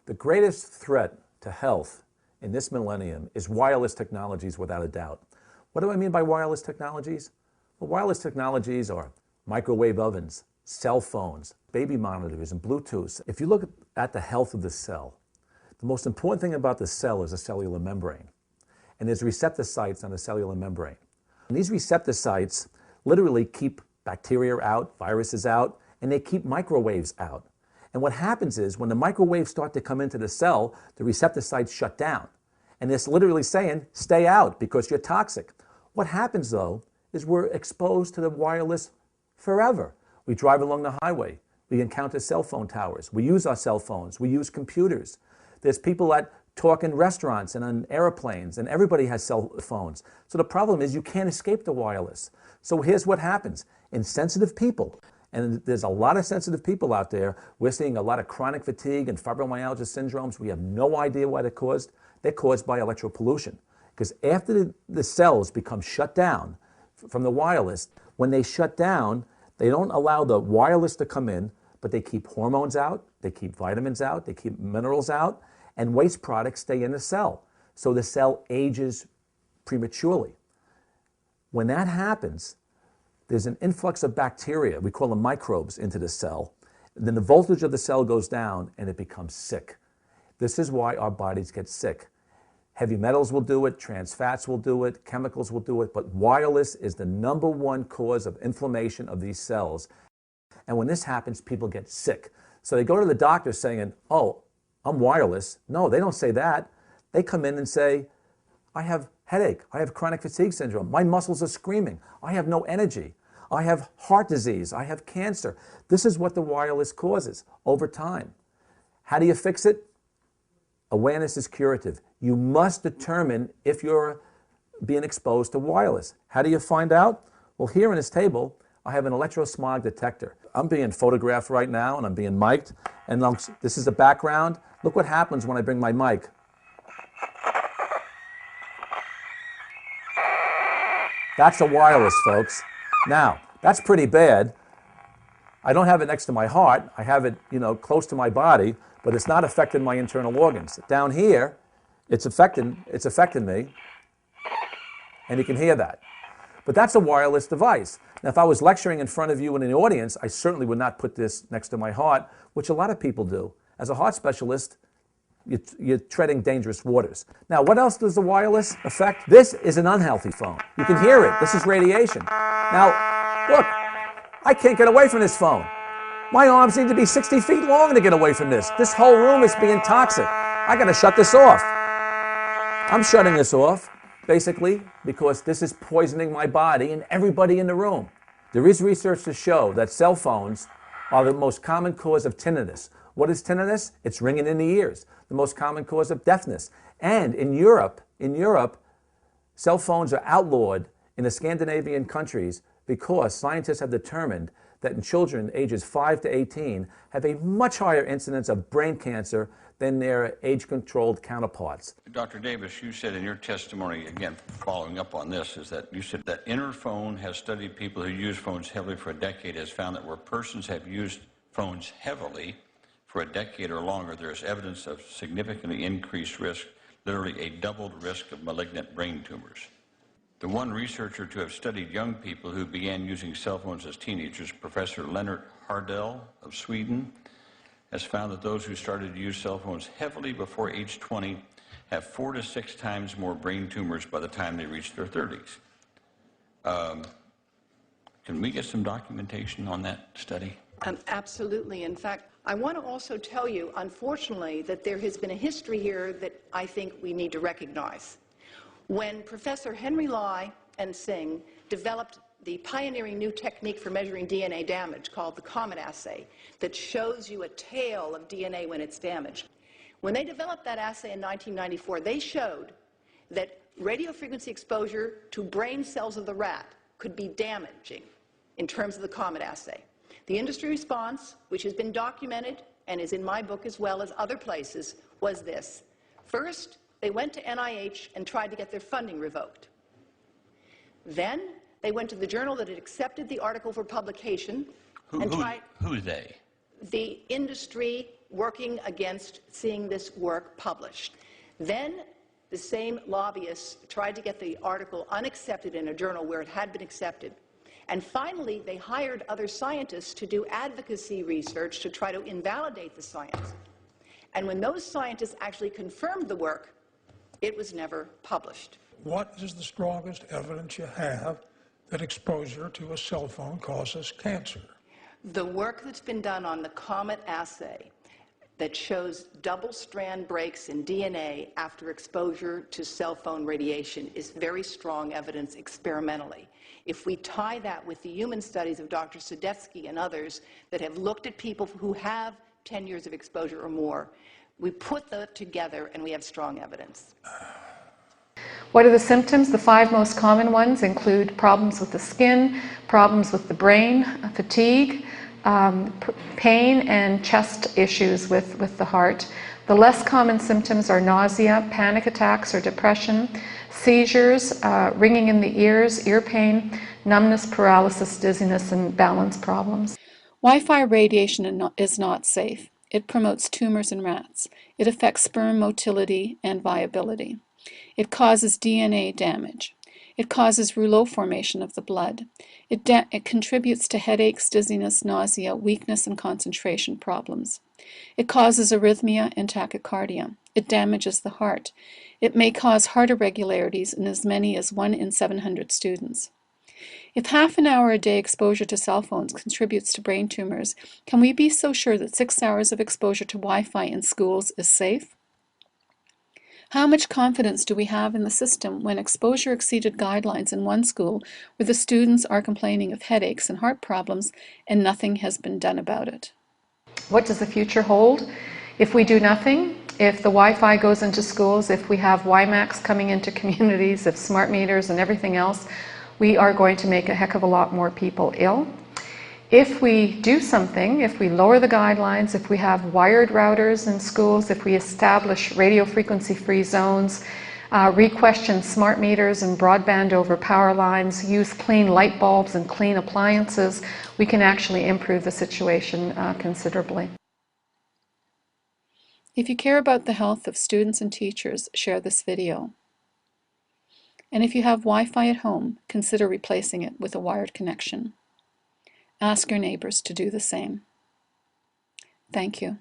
The greatest threat to health in this millennium is wireless technologies, without a doubt. What do I mean by wireless technologies? Well, wireless technologies are microwave ovens, cell phones, baby monitors, and Bluetooth. If you look at the health of the cell, the most important thing about the cell is a cellular membrane. And there's receptor sites on the cellular membrane. And these receptor sites literally keep bacteria out, viruses out, and they keep microwaves out. And what happens is when the microwaves start to come into the cell, the receptor sites shut down. And it's literally saying, stay out because you're toxic. What happens though is we're exposed to the wireless forever. We drive along the highway. We encounter cell phone towers. We use our cell phones. We use computers. There's people that talk in restaurants and on airplanes, and everybody has cell phones. So the problem is you can't escape the wireless. So here's what happens. In sensitive people, and there's a lot of sensitive people out there, we're seeing a lot of chronic fatigue and fibromyalgia syndromes. We have no idea why they're caused. They're caused by electropollution. Because after the cells become shut down from the wireless, when they shut down, they don't allow the wireless to come in, but they keep hormones out, they keep vitamins out, they keep minerals out, and waste products stay in the cell. So the cell ages prematurely. When that happens, there's an influx of bacteria, we call them microbes, into the cell. Then the voltage of the cell goes down and it becomes sick. This is why our bodies get sick. Heavy metals will do it, trans fats will do it, chemicals will do it, but wireless is the #1 cause of inflammation of these cells. And when this happens, people get sick. So they go to the doctor saying, oh, I'm wireless. No, they don't say that. They come in and say, I have headache, I have chronic fatigue syndrome, my muscles are screaming, I have no energy, I have heart disease, I have cancer. This is what the wireless causes over time. How do you fix it? Awareness is curative. You must determine if you're being exposed to wireless. How do you find out? Well, here on this table, I have an electrosmog detector. I'm being photographed right now and I'm being mic'd. And this is the background. Look what happens when I bring my mic. That's a wireless, folks. Now, that's pretty bad. I don't have it next to my heart. I have it, close to my body, but it's not affecting my internal organs. Down here, it's affecting me, and you can hear that. But that's a wireless device. Now, if I was lecturing in front of you in an audience, I certainly would not put this next to my heart, which a lot of people do. As a heart specialist, you're treading dangerous waters. Now, what else does the wireless affect? This is an unhealthy phone. You can hear it. This is radiation. Now, look, I can't get away from this phone. My arms need to be 60 feet long to get away from this. This whole room is being toxic. I got to shut this off. I'm shutting this off, basically, because this is poisoning my body and everybody in the room. There is research to show that cell phones are the most common cause of tinnitus. What is tinnitus? It's ringing in the ears. The most common cause of deafness. And in Europe, cell phones are outlawed in the Scandinavian countries because scientists have determined that in children ages 5 to 18 have a much higher incidence of brain cancer than their age-controlled counterparts. Dr. Davis, you said in your testimony, again, following up on this, is that you said that Interphone has studied people who use phones heavily for a decade, has found that where persons have used phones heavily for a decade or longer, there is evidence of significantly increased risk, literally a doubled risk of malignant brain tumors. The one researcher to have studied young people who began using cell phones as teenagers, Professor Leonard Hardell of Sweden, has found that those who started to use cell phones heavily before age 20 have 4 to 6 times more brain tumors by the time they reach their 30s. Can we get some documentation on that study? Absolutely. In fact, I want to also tell you, unfortunately, that there has been a history here that I think we need to recognize. When Professor Henry Lai and Singh developed the pioneering new technique for measuring DNA damage called the COMET assay that shows you a tail of DNA when it's damaged. When they developed that assay in 1994, they showed that radiofrequency exposure to brain cells of the rat could be damaging in terms of the COMET assay. The industry response, which has been documented and is in my book as well as other places, was this. First, they went to NIH and tried to get their funding revoked. Then they went to the journal that had accepted the article for publication and tried... Who they? The industry working against seeing this work published. Then the same lobbyists tried to get the article unaccepted in a journal where it had been accepted. And finally, they hired other scientists to do advocacy research to try to invalidate the science. And when those scientists actually confirmed the work, it was never published. What is the strongest evidence you have that exposure to a cell phone causes cancer? The work that's been done on the COMET assay that shows double-strand breaks in DNA after exposure to cell phone radiation is very strong evidence experimentally. If we tie that with the human studies of Dr. Sadetsky and others that have looked at people who have 10 years of exposure or more, we put that together and we have strong evidence. What are the symptoms? The 5 most common ones include problems with the skin, problems with the brain, fatigue, pain, and chest issues with the heart. The less common symptoms are nausea, panic attacks or depression, seizures, ringing in the ears, ear pain, numbness, paralysis, dizziness, and balance problems. Wi-Fi radiation is not safe. It promotes tumors in rats. It affects sperm motility and viability. It causes DNA damage. It causes rouleau formation of the blood. It contributes to headaches, dizziness, nausea, weakness, and concentration problems. It causes arrhythmia and tachycardia. It damages the heart. It may cause heart irregularities in as many as 1 in 700 students. If half an hour a day exposure to cell phones contributes to brain tumors, can we be so sure that 6 hours of exposure to Wi-Fi in schools is safe? How much confidence do we have in the system when exposure exceeded guidelines in one school where the students are complaining of headaches and heart problems and nothing has been done about it? What does the future hold? If we do nothing, if the Wi-Fi goes into schools, if we have WiMAX coming into communities, if smart meters and everything else, we are going to make a heck of a lot more people ill. If we do something, if we lower the guidelines, if we have wired routers in schools, if we establish radio frequency free zones, re-question smart meters and broadband over power lines, use clean light bulbs and clean appliances, we can actually improve the situation considerably. If you care about the health of students and teachers, share this video. And if you have Wi-Fi at home, consider replacing it with a wired connection. Ask your neighbors to do the same. Thank you.